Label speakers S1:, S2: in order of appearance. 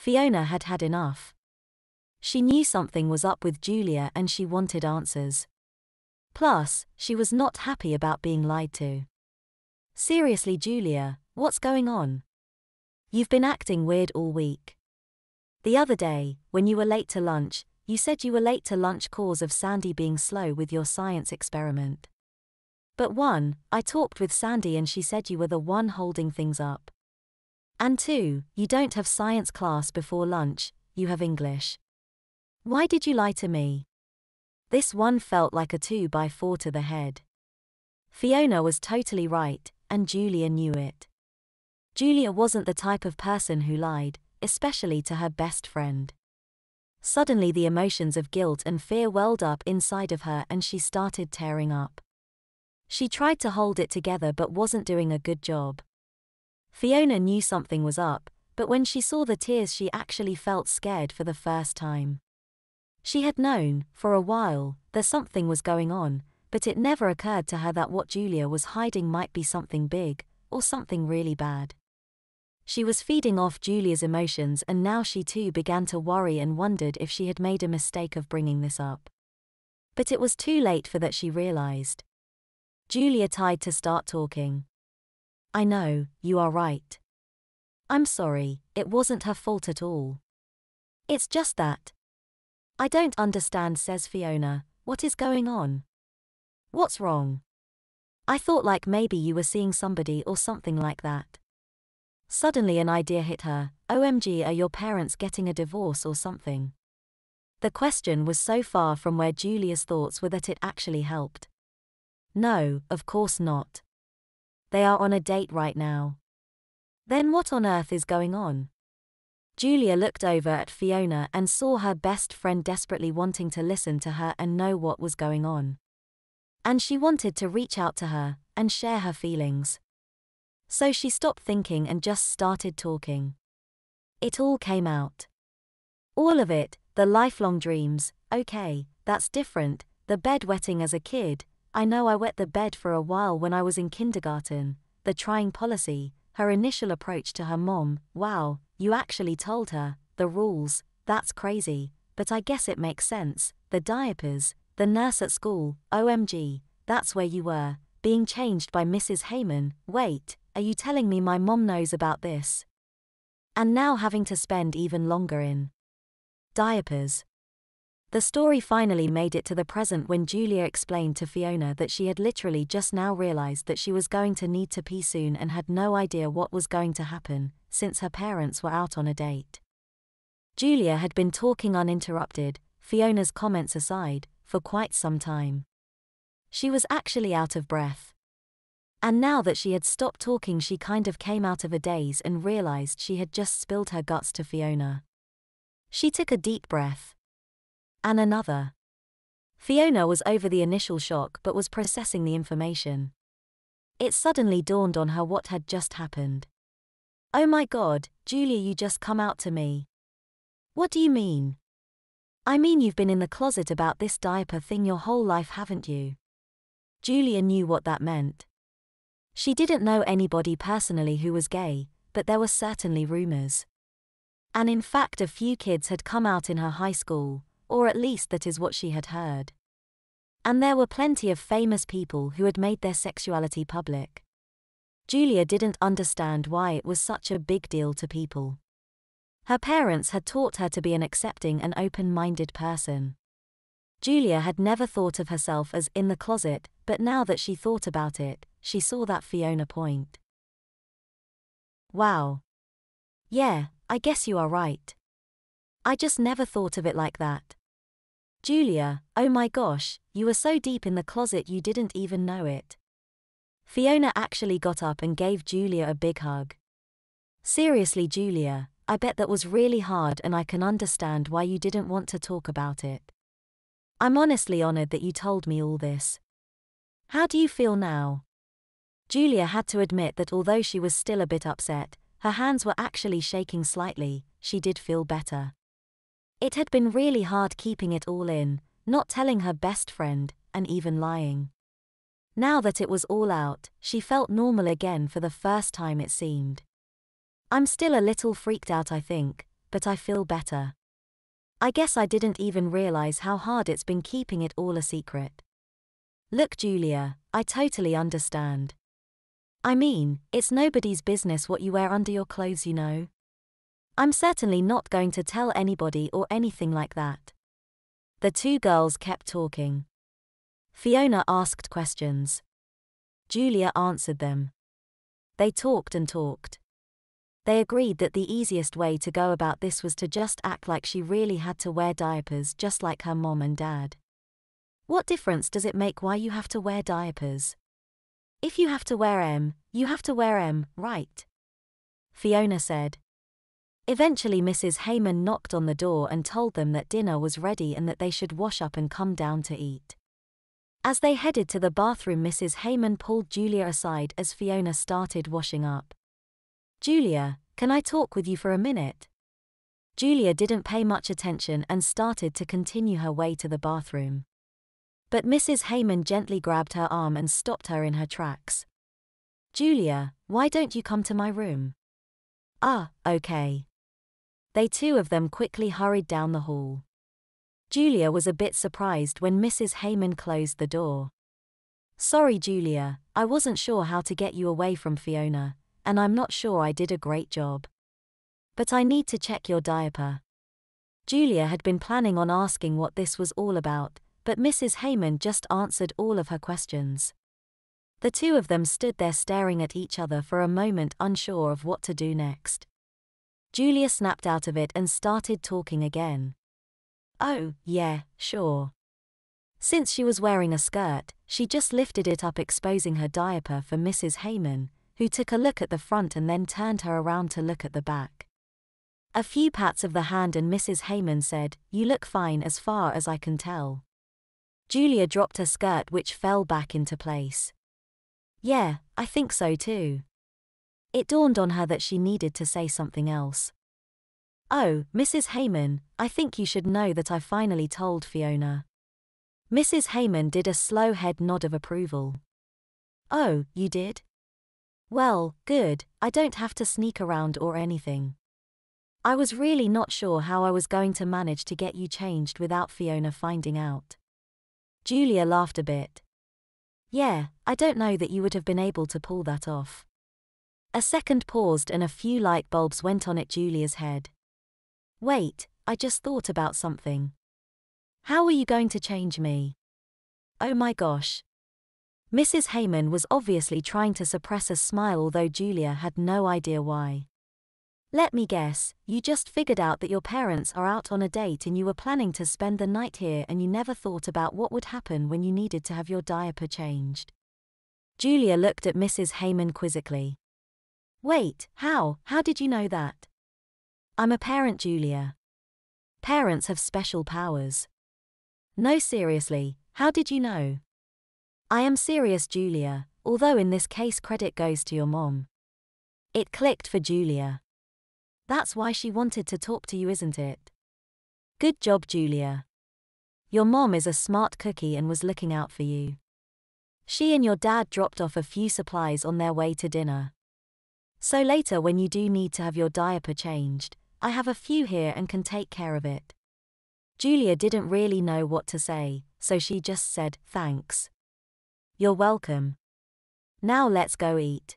S1: Fiona had had enough. She knew something was up with Julia and she wanted answers. Plus, she was not happy about being lied to. Seriously, Julia, what's going on? You've been acting weird all week. The other day, when you were late to lunch, you said you were late to lunch cause of Sandy being slow with your science experiment. But 1, I talked with Sandy and she said you were the one holding things up. And 2, you don't have science class before lunch, you have English. Why did you lie to me? This one felt like a 2x4 to the head. Fiona was totally right, and Julia knew it. Julia wasn't the type of person who lied, especially to her best friend. Suddenly the emotions of guilt and fear welled up inside of her and she started tearing up. She tried to hold it together but wasn't doing a good job. Fiona knew something was up, but when she saw the tears she actually felt scared for the first time. She had known, for a while, that something was going on, but it never occurred to her that what Julia was hiding might be something big, or something really bad. She was feeding off Julia's emotions and now she too began to worry and wondered if she had made a mistake of bringing this up. But it was too late for that, she realized. Julia tried to start talking. I know, you are right. I'm sorry, it wasn't her fault at all. It's just that. I don't understand, says Fiona. What is going on? What's wrong? I thought like maybe you were seeing somebody or something like that. Suddenly an idea hit her. OMG, are your parents getting a divorce or something? The question was so far from where Julia's thoughts were that it actually helped. No, of course not. They are on a date right now. Then what on earth is going on? Julia looked over at Fiona and saw her best friend desperately wanting to listen to her and know what was going on. And she wanted to reach out to her and share her feelings. So she stopped thinking and just started talking. It all came out. All of it, the lifelong dreams, okay, that's different, the bedwetting as a kid, I know I wet the bed for a while when I was in kindergarten, the trying policy, her initial approach to her mom, wow, you actually told her, the rules, that's crazy, but I guess it makes sense, the diapers, the nurse at school, OMG, that's where you were, being changed by Mrs. Heyman, wait, are you telling me my mom knows about this? And now having to spend even longer in diapers. The story finally made it to the present when Julia explained to Fiona that she had literally just now realized that she was going to need to pee soon and had no idea what was going to happen, since her parents were out on a date. Julia had been talking uninterrupted, Fiona's comments aside, for quite some time. She was actually out of breath. And now that she had stopped talking, she kind of came out of a daze and realized she had just spilled her guts to Fiona. She took a deep breath. And another. Fiona was over the initial shock but was processing the information. It suddenly dawned on her what had just happened. Oh my God, Julia, you just come out to me. What do you mean? I mean you've been in the closet about this diaper thing your whole life, haven't you? Julia knew what that meant. She didn't know anybody personally who was gay, but there were certainly rumors. And in fact a few kids had come out in her high school, or at least that is what she had heard. And there were plenty of famous people who had made their sexuality public. Julia didn't understand why it was such a big deal to people. Her parents had taught her to be an accepting and open-minded person. Julia had never thought of herself as in the closet, but now that she thought about it, she saw that Fiona point. Wow. Yeah, I guess you are right. I just never thought of it like that. Julia, oh my gosh, you were so deep in the closet you didn't even know it. Fiona actually got up and gave Julia a big hug. Seriously, Julia, I bet that was really hard and I can understand why you didn't want to talk about it. I'm honestly honored that you told me all this. How do you feel now? Julia had to admit that although she was still a bit upset, her hands were actually shaking slightly, she did feel better. It had been really hard keeping it all in, not telling her best friend, and even lying. Now that it was all out, she felt normal again for the first time it seemed. I'm still a little freaked out, I think, but I feel better. I guess I didn't even realize how hard it's been keeping it all a secret. Look, Julia, I totally understand. I mean, it's nobody's business what you wear under your clothes, you know. I'm certainly not going to tell anybody or anything like that. The two girls kept talking. Fiona asked questions. Julia answered them. They talked and talked. They agreed that the easiest way to go about this was to just act like she really had to wear diapers just like her mom and dad. What difference does it make why you have to wear diapers? If you have to wear 'em, you have to wear 'em, right? Fiona said. Eventually Mrs. Heyman knocked on the door and told them that dinner was ready and that they should wash up and come down to eat. As they headed to the bathroom, Mrs. Heyman pulled Julia aside as Fiona started washing up. Julia, can I talk with you for a minute? Julia didn't pay much attention and started to continue her way to the bathroom. But Mrs. Heyman gently grabbed her arm and stopped her in her tracks. Julia, why don't you come to my room? Ah, okay. They two of them quickly hurried down the hall. Julia was a bit surprised when Mrs. Heyman closed the door. Sorry, Julia, I wasn't sure how to get you away from Fiona, and I'm not sure I did a great job. But I need to check your diaper. Julia had been planning on asking what this was all about, but Mrs. Heyman just answered all of her questions. The two of them stood there staring at each other for a moment, unsure of what to do next. Julia snapped out of it and started talking again. Oh, yeah, sure. Since she was wearing a skirt, she just lifted it up, exposing her diaper for Mrs. Heyman, who took a look at the front and then turned her around to look at the back. A few pats of the hand and Mrs. Heyman said, "You look fine as far as I can tell." Julia dropped her skirt, which fell back into place. Yeah, I think so too. It dawned on her that she needed to say something else. Oh, Mrs. Heyman, I think you should know that I finally told Fiona. Mrs. Heyman did a slow head nod of approval. Oh, you did? Well, good, I don't have to sneak around or anything. I was really not sure how I was going to manage to get you changed without Fiona finding out. Julia laughed a bit. Yeah, I don't know that you would have been able to pull that off. A second paused and a few light bulbs went on at Julia's head. Wait, I just thought about something. How are you going to change me? Oh my gosh. Mrs. Heyman was obviously trying to suppress a smile, although Julia had no idea why. Let me guess, you just figured out that your parents are out on a date and you were planning to spend the night here and you never thought about what would happen when you needed to have your diaper changed. Julia looked at Mrs. Heyman quizzically. Wait, how did you know that? I'm a parent, Julia. Parents have special powers. No, seriously, how did you know? I am serious, Julia, although in this case credit goes to your mom. It clicked for Julia. That's why she wanted to talk to you, isn't it? Good job, Julia. Your mom is a smart cookie and was looking out for you. She and your dad dropped off a few supplies on their way to dinner. So later, when you do need to have your diaper changed, I have a few here and can take care of it. Julia didn't really know what to say, so she just said, thanks. You're welcome. Now let's go eat.